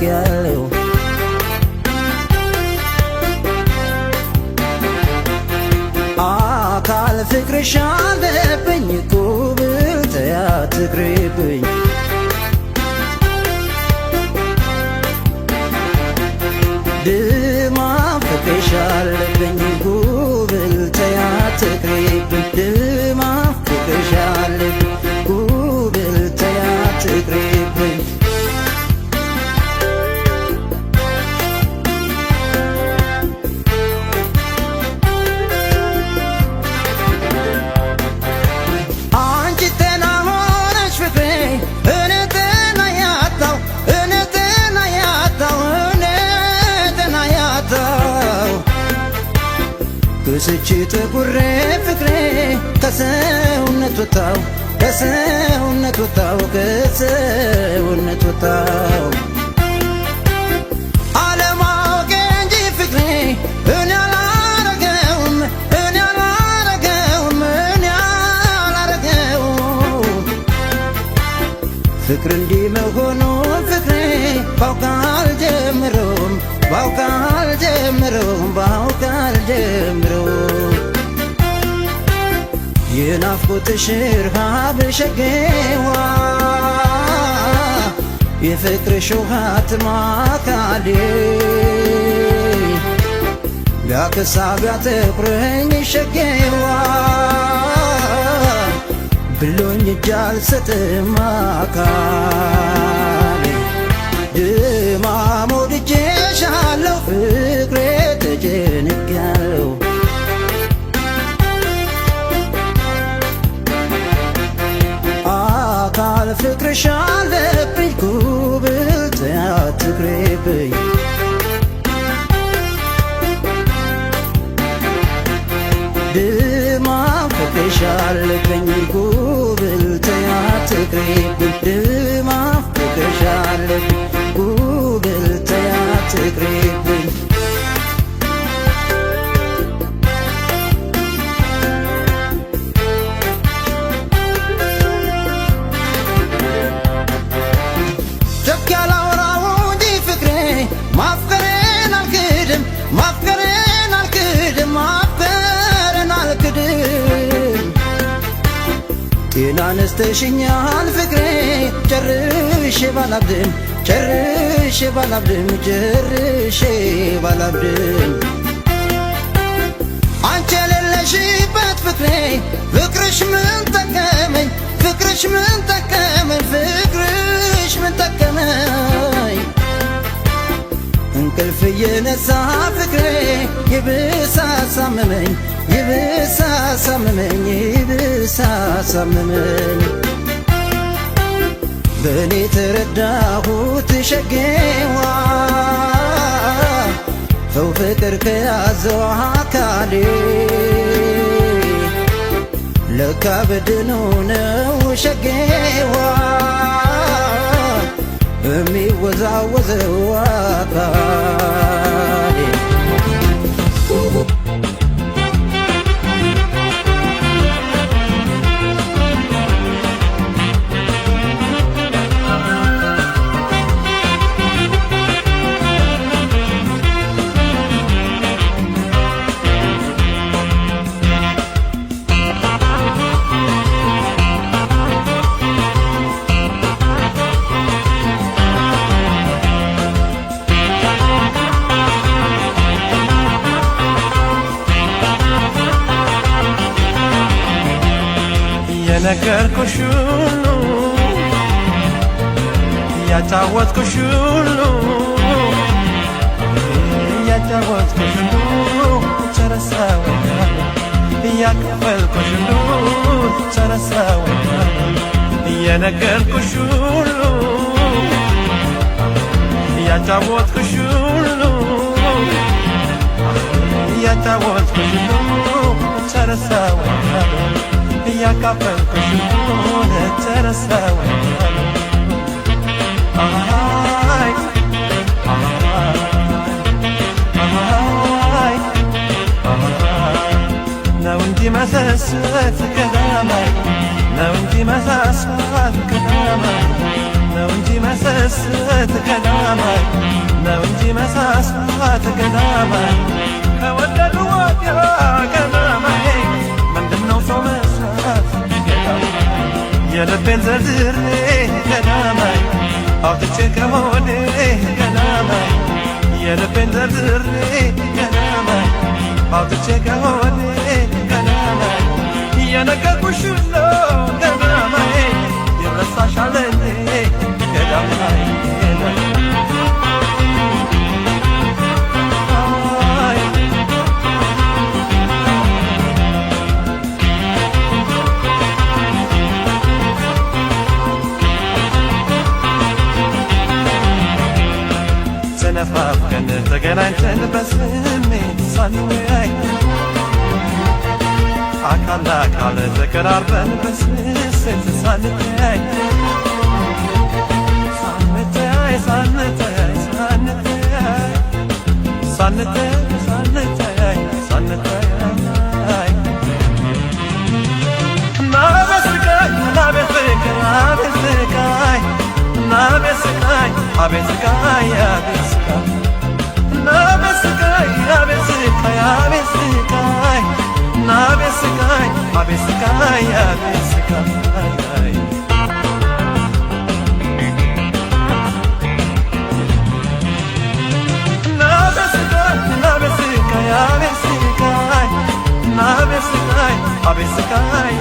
ተጨንቄያለሁ አካል ፍቅርሽ አለብኝ ጉብል ተይ አትቅሪብኝ ድማም ፍቅርሽ አለብኝ ጉብል ተይ አትቅሪብኝ ድማም ፍቅርሽ አለብኝ ጉብል ተይ አትቅሪብኝ ክስቼ ጥቁሬ ፍቅሬ ከሰውነት ወጣው ከሰውነት ወጣው ከሰውነት ወጣው አለማወቄ እንጂ ፍቅሬ እኔ አላረገውም እኔ አላረገውም እኔ አላረገውም ፍቅር እንዲህ መሆኑን ፍቅሬ ባውቃል ጀምሮም ባውቃል ጀምሮም ባውቃል ጀምሮም የናፍቆትሽ ረሃብ ሸጌዋ የፍቅርሽ ውሃት ማካሌ ቢያከሳ ቢያተኩረኝ ሸጌዋ ብሎኝ እጅ አልሰጥም አካሌ ድማም ወድጄሻለሁ ፍቅሬ ተጨንቄያለሁ አካል ፍቅርሽ አለብኝ ጉብል ተይ አትቅሪብኝ ድማም ፍቅርሽ አለብኝ ጉብል ተይ አትቅሪብኝ ድማም ፍቅርሽ አለብኝ ጉብል ተይ አትቅሪብኝ ደግ ያላወራው እንጂ ፍቅሬ ማፍቀሬን አልክድም ማፍቀሬን አልክድም ማፍቀሬን አልክድም ጤና ነስተሽኛል ፍቅሬ ጨርሼ ባላብድም ጨርሼ ባላብድም ጨርሼ ባላብድም አንቺ የሌለሽበት ፍቅሬ ፍቅርሽ ምን ጠቀመኝ ፍቅርሽ ምን ጠቀመኝ ፍቅርሽ ምን ጠቀመኝ እንቅልፍ እየነሳ ፍቅሬ ይብስ አሳመመኝ ይብስ አሳመመኝ ይብስ አሳመመኝ በእኔ ተረዳሁት ሸጌዋ ሰው ፍቅር ከያዘው አካሌ ለካ በድኖ ነው ሸጌዋ የሚወዛወዘው አካሌ የነገርኩሽ ሁሉ ያጫወትኩሽ ሁሉ ያጫወትኩሽ ሁሉ ተረሳው ያከፈልኩሽ ሁሉ ተረሳው የነገርኩሽ ሁሉ ያጫወትኩሽ ሁሉ ያጫወትኩሽ ሁሉ ተረሳው ያካፈልኩሽ ሁሉ ተረሳው ነው እንጂ መሳሳት ከዳማይ ነው እንጂ መሳሳት ከዳማይ ነው እንጂ መሰሰት ገዳማይ ነው እንጂ መሳሳት ገዳማይ ከወደዱ ወዲያ ገዳማይ ምንድነው ሰው መሳት ገዳማይ የልቤን ዘርዝሬ ገዳማይ አውጥቼ ከሆዴ ገዳማይ የልቤን ዘርዝሬ ገዳማይ አውጥቼ ከሆዴ ገዳማይ የነገርኩሽ ሁሉ ገዳማይ ይረሳሻል እንዴ ገዳማይ ተነፋፍቀን ተገናኝተን በስሜት ሳንወያይ አካል ለአካል ተቀራርበን በስስት ሳንተያይ ሳንተያይ ሳንተያይ ሳንተያይ ሳንተያይ ሳንተያይ ናቤት ስቃይ ናቤት ፍቅር አቤት ስቃይ ናቤት ስቃይ አቤት ስቃይ አቤት ስቃይ ናቤት ስቃይ አቤት ስቃይ አቤት ስቃይ ናቤት ስቃይ አቤት ስቃይ አቤት ስቃይ ናቤት ስቃይ ናቤት ስቃይ አቤት ስቃይ ናቤት ስቃይ አቤት ስቃይ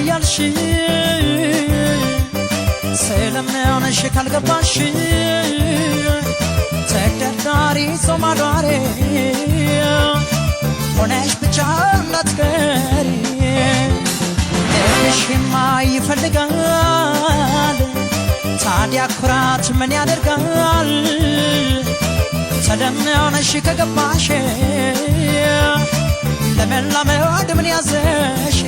ያልሽ ስለምነውነሽ ካልገባሽ ተደራሪ ሰው ማዳሬ ሆነሽ ብቻ እንዳትቀሪ ልብሽማ ይፈልጋል ታዲያ ኩራት ምን ያደርጋል ስለምነውነሽ ከገባሽ ለመላመድ ምን ያዘሽ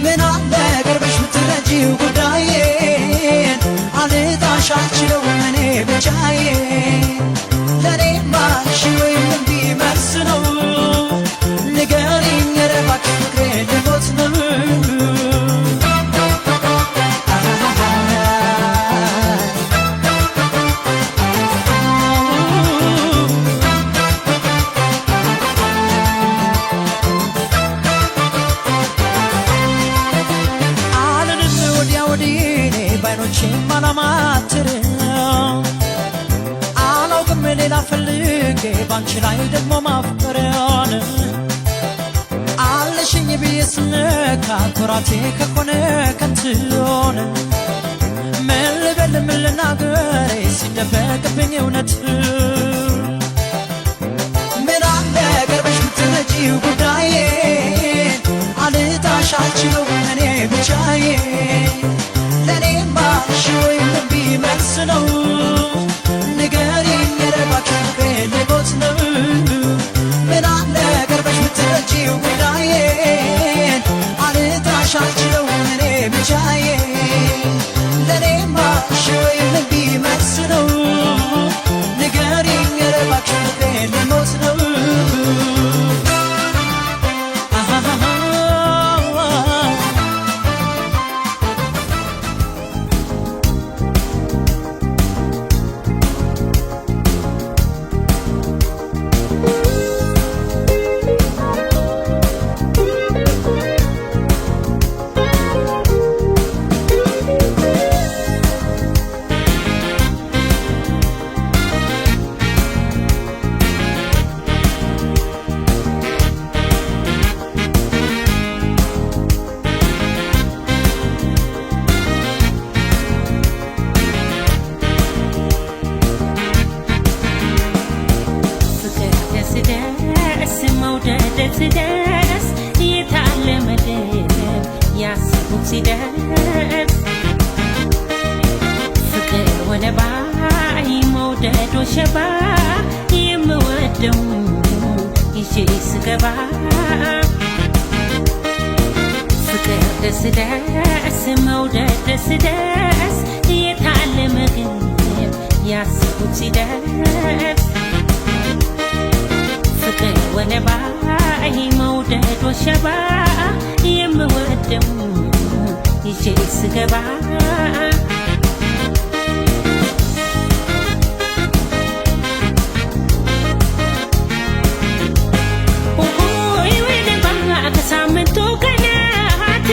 ምን አለ ቀርበሽ ብትረጂው ጉዳዬን አልጣሽ አልችለውም እኔ ብቻዬን ለኔማ እሺ ወይም እምቢ መልስ ነው ንገሪኝ ኧረ እባክሽ ፍቅሬ ልሞት ነው አላውቅም ሌላ ፈልጌ ባንቺ ላይ ደግሞ ማፍቀሪያን አለሽኝ ብዬ ስነካ ኩራቴ ከሆነ ከንቱን ምን ልበል ምን ልናገር ሲደበቅብኝ እውነት ምን አለ ቀርበሽ ብትረጂው ጉዳዬን አልጣሽ አልችለውም እኔ ብቻዬን ለኔማ እሺ ወይም እምቢ መልስ ነው ንገሪኝ ኧረ እባክሽ ፍቅሬ ልሞት ነው ምን አለ ቀርበሽ ብትረጂው ጉዳዬን አልጣሽ አልችለውም እኔ ብቻዬን ለኔማ እሺ ወይም እምቢ መልስ ነው ንገሪኝ ኧረ እባክሽ ፍቅሬ ልሞት ነው ባይ መውደድ ወሸባ የምወደው ይዤ ስገባ ፍቅር ደስ ደስ መውደድ ደስ ደስ የታለ ምግብ ያሰቡት ሲደርስ ፍቅር ወለባይ መውደድ ወሸባ የምወደው ይዤ ስገባ ሳምንቱ ቀናት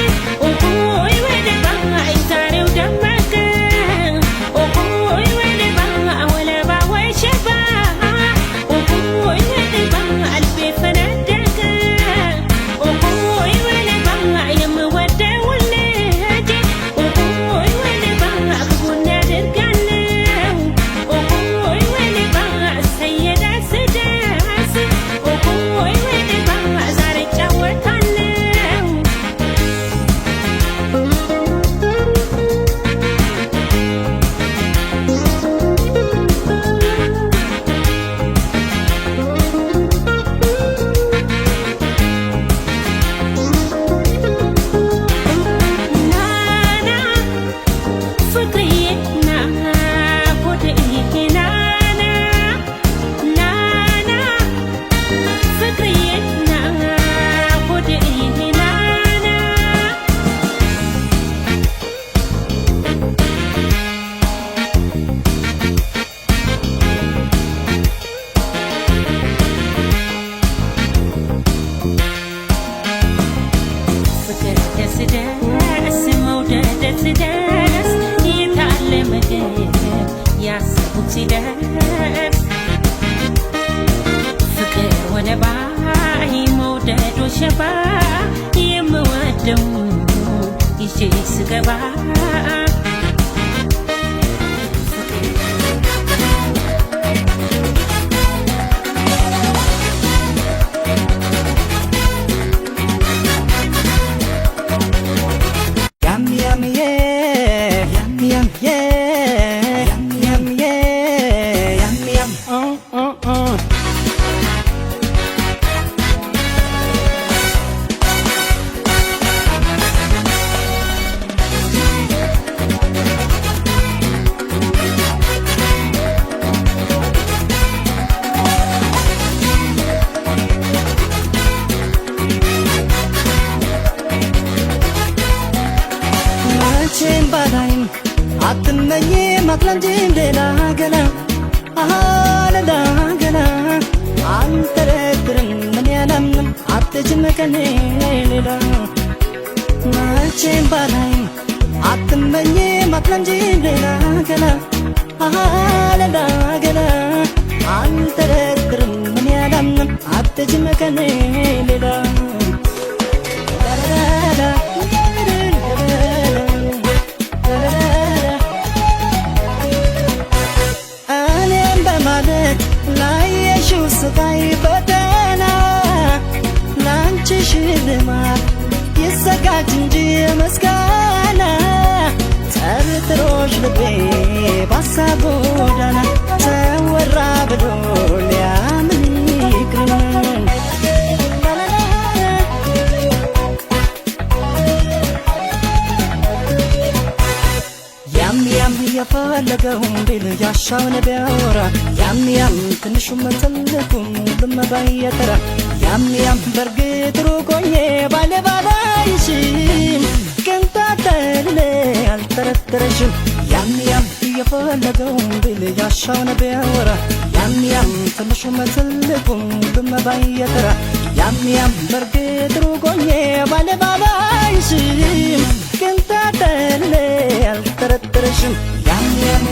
ኦሆይ ወደ ባይ ዛሬው ደመቀ ኦሆይ ወደ ባይ ወለባ ወሸባ ኦሆይ ወደ ባይ ልቤ ፈነደቀ ኦሆይ ወደ ባይ የምወደው ልጅ ኦሆይ ወደ ባይ ክፉን ያደርጋለው ኦሆይ ወደ ባይ እሰየ ደስ ደስ ኦሆይ ወደ ባይ ዛሬ ጫወታ ደስ መውደድ ደስ ደስ የታለ ምግብ ያሰቡት ሲደርስ ፍቅር ወለባይ መውደድ ወሸባ የምወደው ይዤ ስገባ ባላይም አትመኝ ማክለንጂ ሌላ ገና ሌላ ገና አልጠረጥርም ምን ያላምንም አትጅም ከኔ ሌላ መቼም ባላይም አትመኝ ማክለንጂ ሌላ ገና ሌላ ገና አልጠረጥርም ምን ያላምንም አትጅም ከኔ ሌላ ስቃይ ፈተና ላንቺ ሽልማት ይዘጋጅ እንጂ ምስጋና ጠርጥሮሽ ልቤ ባሳብ ጎዳና ተወራ ብሎ ሊያምን ይቅርን ያም ያም የፈለገውን ቢል ያሻውን ቢያወራ ያም ያም ትንሹም ትልቁም ሁሉም ባየተራ ያም ያም በርግጥ ሩቆኜ ባለባላይሽም ቅንጣጠል አልጠረጠረሽም ያም ያም የፈለገውን ቢል ያሻውን ቢያወራ ያም ያም ትንሹም ትልቁም ሁሉም ባየተራ ያም ያም በርግጥ ሩቆኜ ባለባላይሽም ቅንጣጠል አልጠረጠረሽም ያም ያም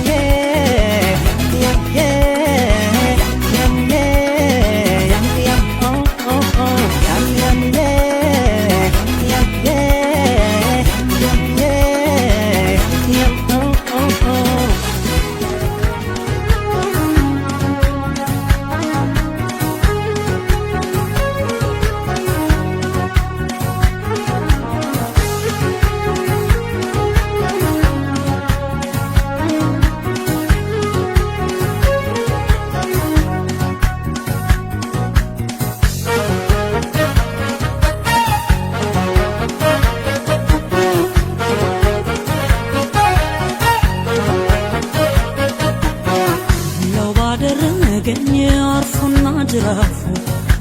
ጅራፉ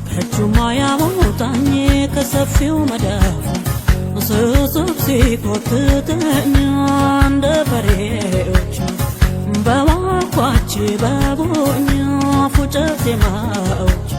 ከእጁ ማያወጣኝ ከሰፊው መዳፉ ስስብ ሲቆጥጠኝ እንደ በሬዎች በዋኳች በቦኛ ፉጨት ዜማዎች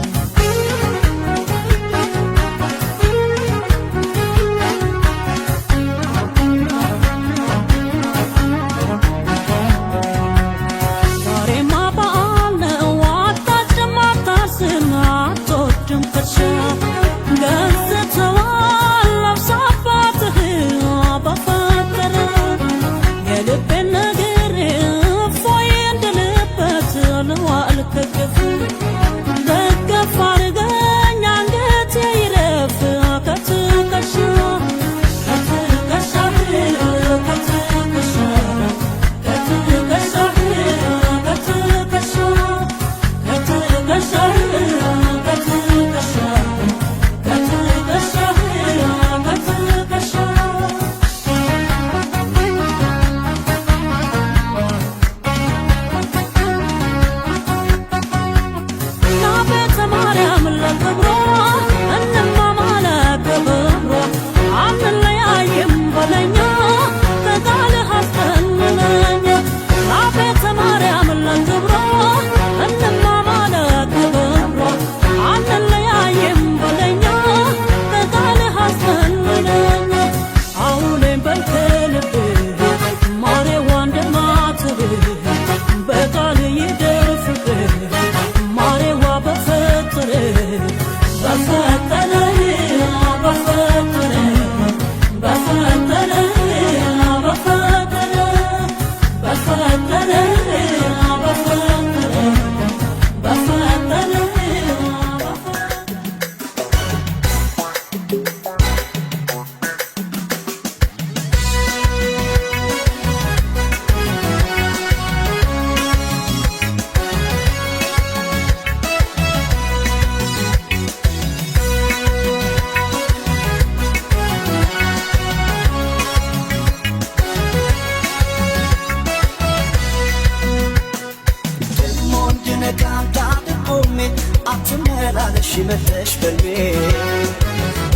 ሽመተሽ በልቤ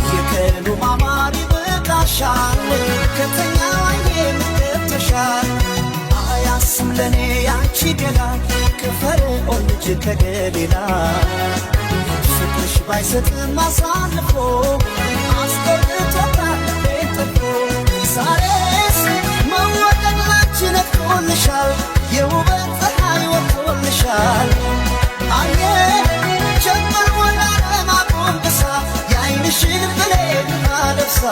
የከሉ ማማሪ በቃሻል ከተኛ አይኔ ምገብተሻል አያስም ለኔ ያንቺ ገላ ከፈርዖን ልጅ ከገሊላ ፍቅርሽ ባይሰጥም አሳልፎ አስቆርጦታል ቤተፎ ዛሬስ መወደድ ላንቺ ነጥቆልሻል የውበት ፀሐይ ወጥቶልሻል አየ ጀመር ወላለም አቆንብሳ የዓይንሽን ብሌን አለብሳ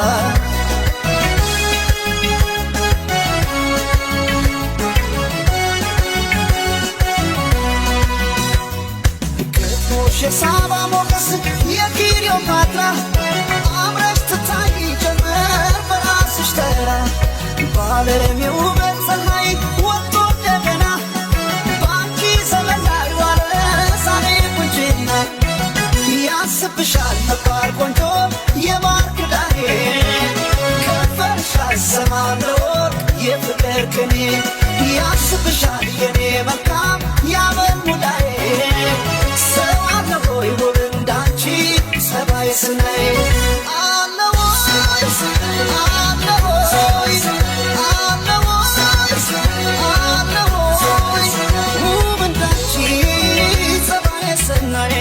ግጥሞሽ የሳባ ሞገስ የክሊዮፓትራ አምረሽ ትታይ ጀመር በራስሽ ተራ ባለም የውበት ፀሐይ ወጥቶ እንደገና በአንቺ ዘመን ላይ ዋለ ዛሬ ቁንጅና ያስብሻል ነባር ቆንጆ የማር ክዳኔ ከንፈርሽ አይሰማም ለወርቅ የፍቅር ቅኔ ያስብሻል የኔ መልካም ያመል ሙዳዬ ሰው አለ ሆይ ውብ እንዳንቺ ጸባይ ስናይ አለ ወይ አለ ወይ አለ ወይ ውብ እንዳንቺ ጸባይ ስናይ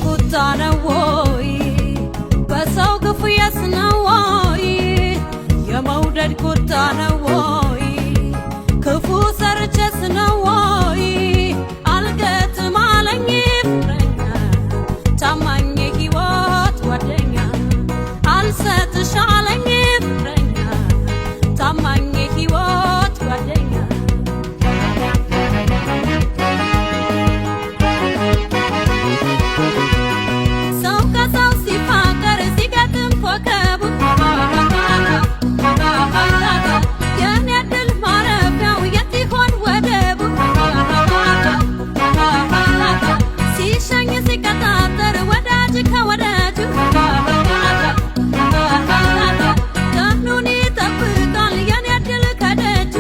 ቁጣ ነው ወይ በሰው ግፍ ነው ወይ የመውደድ ቁጣ ነው ወይ ክፉ ሰርቼስ ነው ወይ አልገጥም አለኝ ፍቅረኛ ታማኝ ሕይወት ጓደኛ አልሰጥሽ አለኝ ፍቅረኛ ታማኝ ሕይወት ጓደኛ ሰው ከሰው ሲፋቀር ሲገጥም ኮከቡ የኔ ድል ማረፊያው የት ይሆን ወደቡ ሲሸኝ ሲቀጣጠር ወዳጅ ከወዳጁ ቀኑን ይጠብቃል የኔ ድል ከደጁ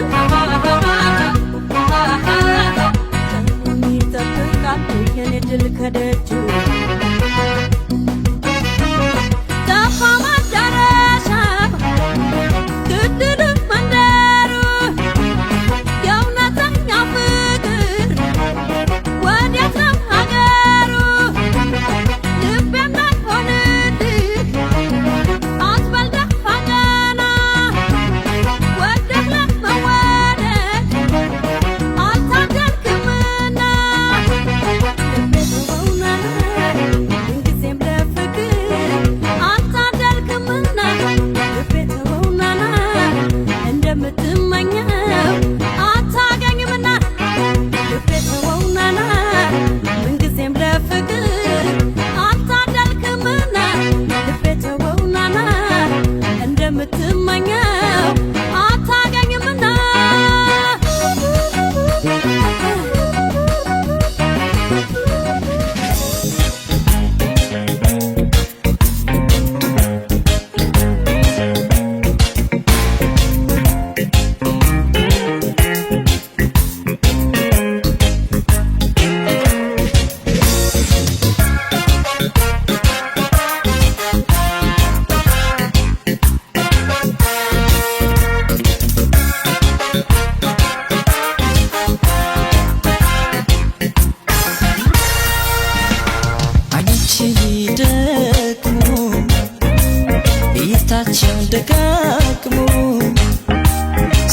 ቀኑን ይጠብቃል የኔ ድል ከደጁ ጠፋ መዳረሻው ግድል መንደሩ የእውነተኛ ፍቅር ወዴት ነው ሀገሩ ልቤ እንዳይሆንልህ አትበል ደፋ ቀና ወደህ ለመወደድ አልታደልክምና ልቤ ተወውና ምንጊዜም ለፍቅር አልታደልክምና ልቤ ተወውና እንደምትመኘው አታገኝምና ልቤ ተወውና ምንጊዜም ለፍቅር አልታደልክምና ልቤ ተወውና እንደምትመኘው አታገኝምና አይኖቼ ይደክሙ እይታቸው ደጋግሞ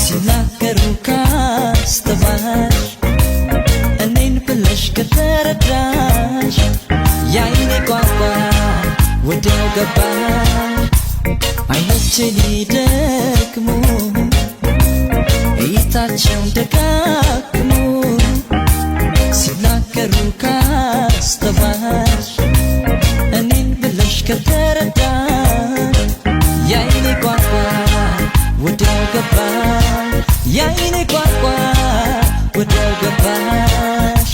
ሲናገሩ ካስተዋልሽ እኔን ብለሽ ከተረዳሽ የዓይኔ ቋንቋ ወዲያው ገባሽ አይኖቼ ይደክሙ እይታቸው ደጋግሞ ሲናገሩ ካስተዋልሽ እኔን ብለሽ ከተረዳሽ የዓይኔ ቋንቋ ወዲያው ገባሽ የዓይኔ ቋንቋ ወዲያው ገባሽ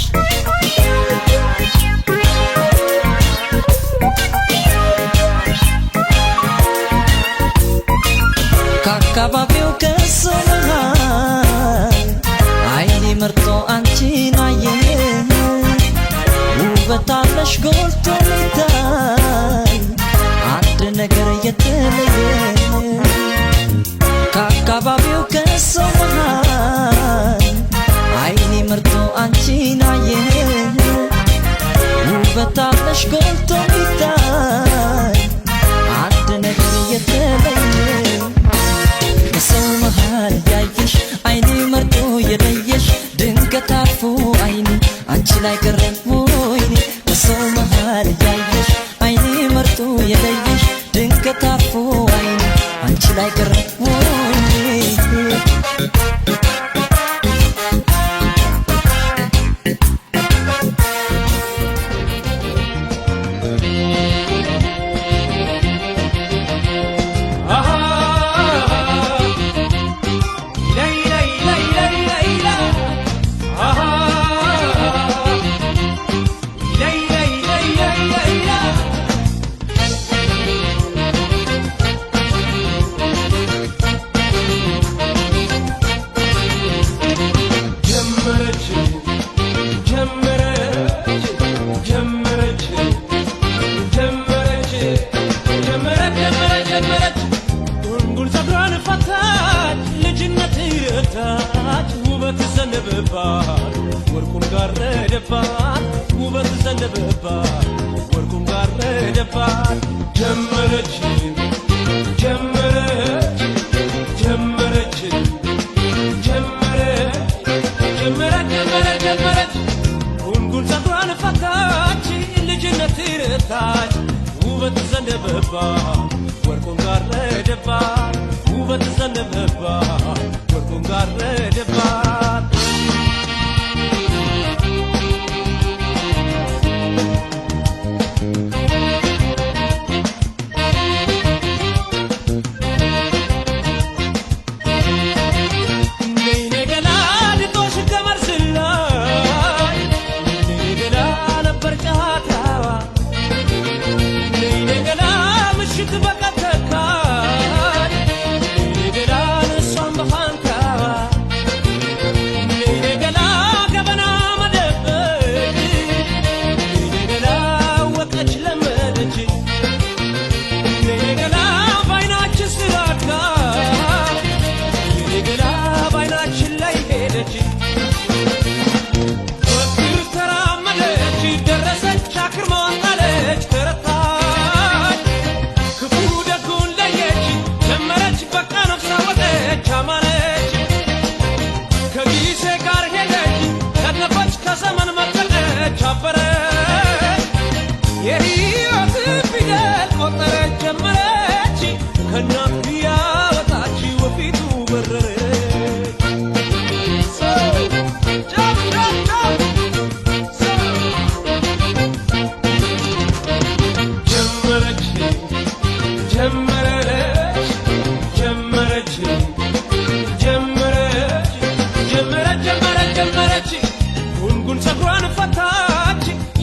ከአካባቢው ከሰው መሃል ዓይኔ መርጦ አንቺን አየ ውበት አለሽ ጎልቶ ሚታይ አንድ ነገር የተለየ ከአካባቢው ከሰው መሃል ዓይኔ መርጦ አንቺን አየ ውበት አለሽ ጎልቶ ሚታይ አንድ ነገር የተለየ ከሰው መሃል ያየሽ ዓይኔ መርጦ የለየሽ ድንገት አርፎ ዓይኔ አንቺ ላይ ቀረ ወይኔ ከሰው መሃል ያየሽ ዓይኔ መርጦ የለየሽ ድንገት አርፎ ዓይኔ አንቺ ላይ ቀረ ወይኔ ዘነበባት ወርቁን ጋረደባት ውበት ዘነበባት ወርቁ ጀመረች ጀመረች ጀመረች ጀመረች ጀመረች ጀመረች ጀመረች ጉንጉን ፀጉሯን ፈታች ልጅነት ረታች ውበት ዘነበባት ወርቁን ጋረደባት ውበት ዘነበባት ወርቁን ጋረደባት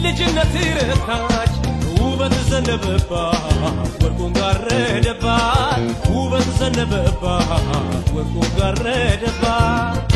ልጅነት ረታች ውበት ዘነበባት ወርቁን ጋረደባት ውበት ዘነበባት ወርቁን ጋረደባት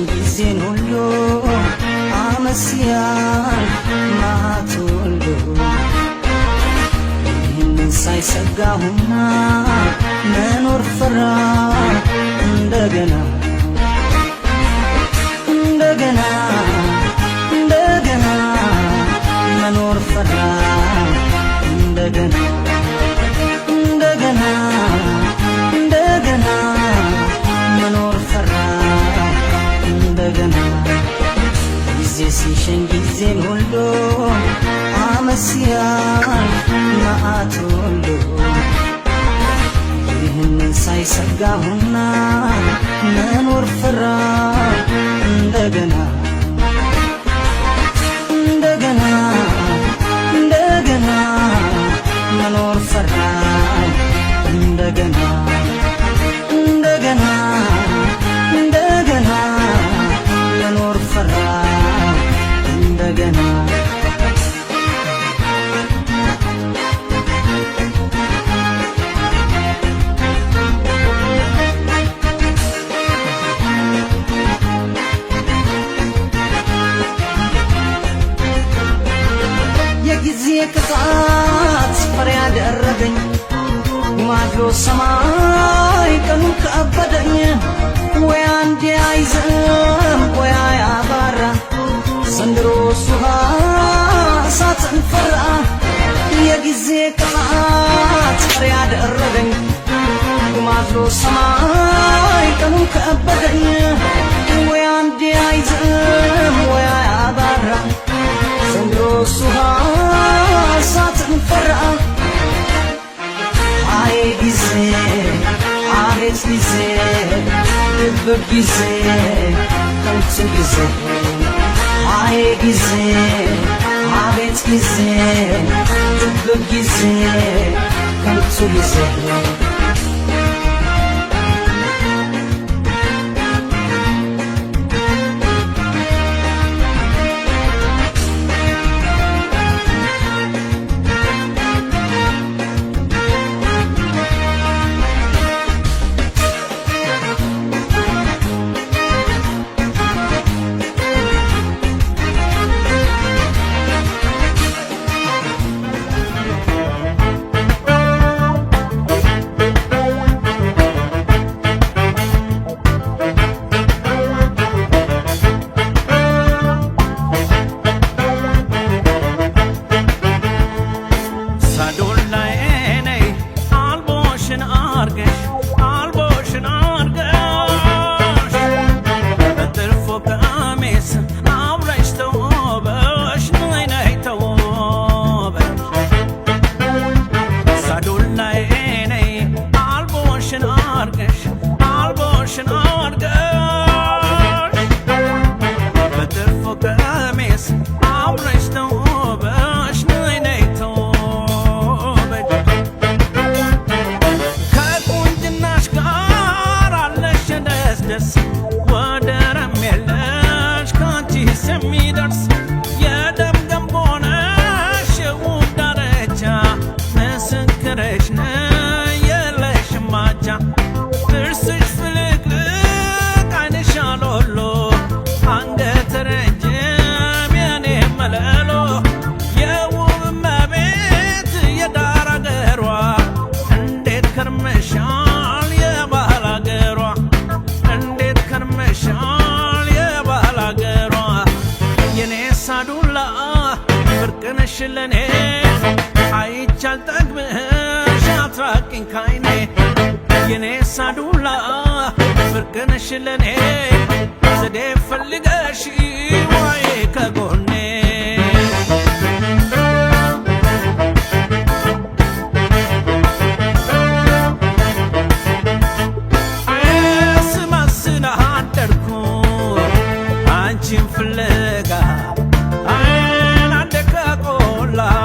ጊዜን ሁሉ አመስያን ማቱሉ ይህንን ሳይሰጋሁና መኖር ፈራ እንደገና እንደገና እንደገና መኖር ፈራ እንደገና እንደገና እንደገና መኖር ፈራ እንደገና ጊዜ ሲሸኝ ጊዜን ሁሉ አመስያን መዓት ሁሉ ይህንን ሳይሰጋሁና መኖር ፈራ እንደገና እንደገና እንደገና የጊዜ ቅጣት ፍሬ ያደረገኝ ማዶ ሰማይ ቀኑ ከበደኝ ወይ አንዴ አይዘም ወይ አያባራ ዘንድሮ ሱሃ ሳትን ፈራ የጊዜ ቅጣት ፍሬ ያደረገኝ ማዶ ሰማይ ቀኑ ከበደኝ ወይ አንዴ አይዘም ወይ አያባራ ዘንድሮ ሱሃ ሳትን ፈራ አይ ጊዜ አቤት ጊዜ ድብቅ ጊዜ ከንቱ ጊዜ አይ ጊዜ አቤት ጊዜ ድብቅ ጊዜ ከንቱ ጊዜ ለኔ አይቻል ጠግብሽ አትራቂኝ ካይኔ የኔ ሳዱላ ፍቅርሽ ለኔ ዘዴ ፈልገሽ ወይ ከጎኔ ስማስና አደርኩ አንቺን ፍለጋ la